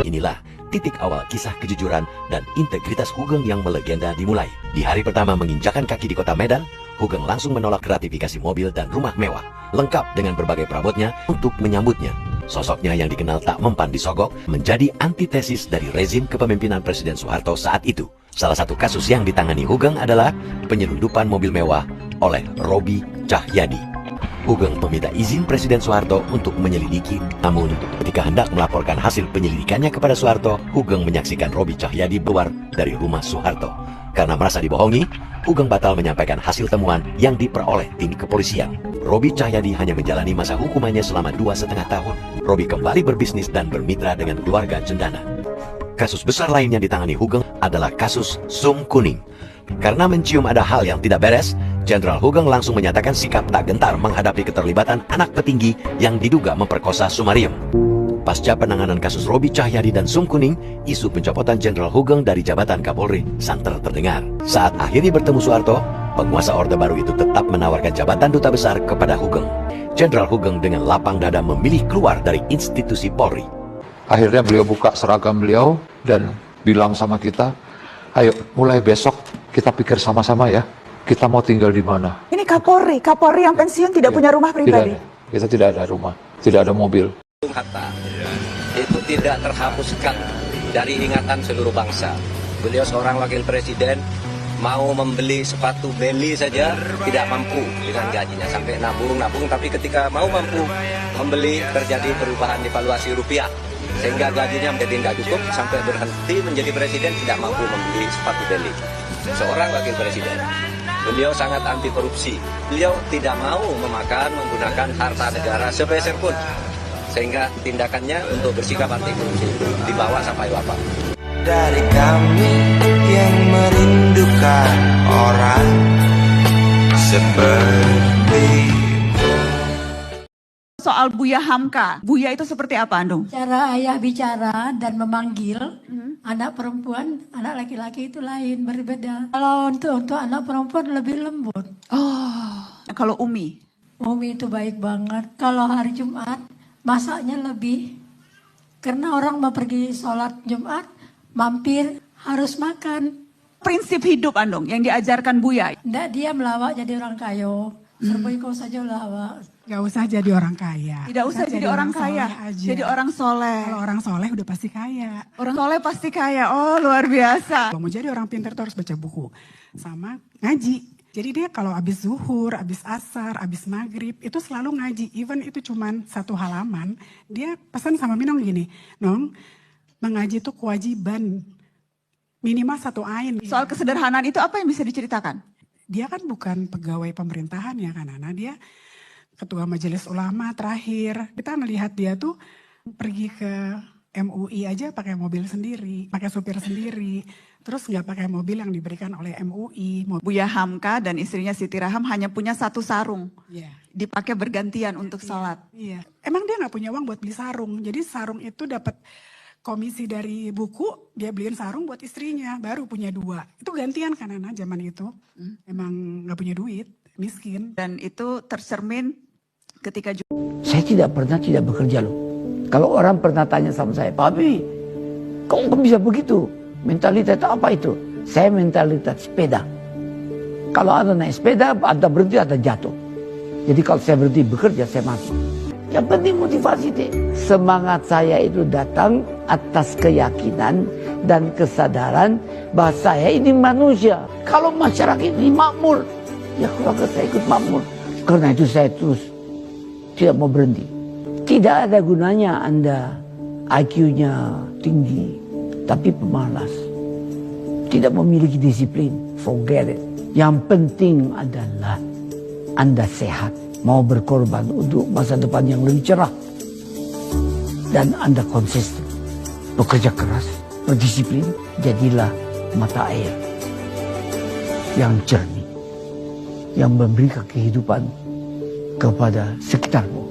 Inilah titik awal kisah kejujuran dan integritas Hugeng yang melegenda dimulai. Di hari pertama menginjakan kaki di kota Medan, Hugeng langsung menolak gratifikasi mobil dan rumah mewah, lengkap dengan berbagai perabotnya untuk menyambutnya. Sosoknya yang dikenal tak mempan disogok menjadi antitesis dari rezim kepemimpinan Presiden Soeharto saat itu. Salah satu kasus yang ditangani Hugeng adalah penyelundupan mobil mewah oleh Roby Cahyadi. Hugeng meminta izin Presiden Soeharto untuk menyelidiki, namun ketika hendak melaporkan hasil penyelidikannya kepada Soeharto, Hugeng menyaksikan Roby Cahyadi keluar dari rumah Soeharto. Karena merasa dibohongi, Hugeng batal menyampaikan hasil temuan yang diperoleh tim kepolisian. Roby Cahyadi hanya menjalani masa hukumannya selama 2,5 tahun. Roby kembali berbisnis dan bermitra dengan keluarga cendana. Kasus besar lain yang ditangani Hugeng adalah kasus Sum Kuning. Karena mencium ada hal yang tidak beres, Jenderal Hugeng langsung menyatakan sikap tak gentar menghadapi keterlibatan anak petinggi yang diduga memperkosa Sumarium. Pasca penanganan kasus Roby Cahyadi dan Sum Kuning, isu pencopotan Jenderal Hugeng dari jabatan Kapolri santer terdengar. Saat akhirnya bertemu Soeharto, penguasa Orde Baru itu tetap menawarkan jabatan duta besar kepada Hugeng. Jenderal Hugeng dengan lapang dada memilih keluar dari institusi Polri. Akhirnya beliau buka seragam beliau dan bilang sama kita, ayo mulai besok kita pikir sama-sama ya, kita mau tinggal di mana. Ini Kapolri yang pensiun tidak punya rumah pribadi. Kita tidak ada rumah, tidak ada mobil. Hatta itu tidak terhapuskan dari ingatan seluruh bangsa. Beliau seorang wakil presiden, mau membeli sepatu beli saja tidak mampu dengan gajinya, sampai nabung, tapi ketika mau mampu membeli terjadi perubahan devaluasi rupiah, sehingga gajinya menjadi tidak cukup, sampai berhenti menjadi presiden tidak mampu membeli sepatu beli. Seorang wakil presiden, beliau sangat anti korupsi. Beliau tidak mau menggunakan harta negara sepeser pun, sehingga tindakannya untuk bersikap anti korupsi dibawa sampai wafat. Dari kami yang merindukan orang seperti. Soal Buya Hamka, Buya itu seperti apa, Andung? Cara ayah bicara dan memanggil anak perempuan, anak laki-laki itu lain, berbeda. Kalau untuk anak perempuan lebih lembut. Oh, kalau Umi? Umi itu baik banget. Kalau hari Jumat, masaknya lebih. Karena orang mau pergi sholat Jumat, mampir harus makan. Prinsip hidup, Andung, yang diajarkan Buya? Nggak, dia melawak jadi orang kayo. Serboiko saja lawak. Gak usah jadi orang kaya. Tidak usah jadi orang kaya, jadi orang soleh. Kalau orang soleh udah pasti kaya. Orang soleh pasti kaya, oh luar biasa. Kalau mau jadi orang pintar tuh harus baca buku. Sama ngaji. Jadi dia kalau habis zuhur, habis asar, habis maghrib, itu selalu ngaji. Even itu cuman 1 halaman, dia pesan sama Minong gini, Nong, mengaji itu kewajiban. Minimal 1 ain. Soal kesederhanaan itu apa yang bisa diceritakan? Dia kan bukan pegawai pemerintahan ya kan, Nana. Dia ketua majelis ulama terakhir. Kita melihat dia tuh pergi ke MUI aja pakai mobil sendiri, pakai supir sendiri. Terus nggak pakai mobil yang diberikan oleh MUI. Buya Hamka dan istrinya Siti Raham hanya punya 1 sarung. Iya. Dipakai bergantian untuk sholat. Iya. Emang dia nggak punya uang buat beli sarung. Jadi sarung itu dapat komisi dari buku, dia beliin sarung buat istrinya, baru punya 2. Itu gantian kan Nana zaman itu. Emang nggak punya duit, miskin. Dan itu tercermin ketika saya tidak pernah tidak bekerja loh. Kalau orang pernah tanya sama saya, Pak Habibie, kok bisa begitu? Mentalitas apa itu? Saya mentalitas sepeda. Kalau ada naik sepeda, ada berhenti, ada jatuh. Jadi kalau saya berhenti bekerja, saya mati. Yang penting motivasi deh. Semangat saya itu datang atas keyakinan dan kesadaran bahwa saya ini manusia. Kalau masyarakat ini makmur, ya keluarga saya ikut makmur. Karena itu saya terus tidak mau berhenti. Tidak ada gunanya Anda IQ-nya tinggi, tapi pemalas. Tidak memiliki disiplin, forget it. Yang penting adalah Anda sehat, mau berkorban untuk masa depan yang lebih cerah. Dan Anda konsisten, bekerja keras, berdisiplin, jadilah mata air yang jernih, yang memberikan kehidupan kepada sekitarmu.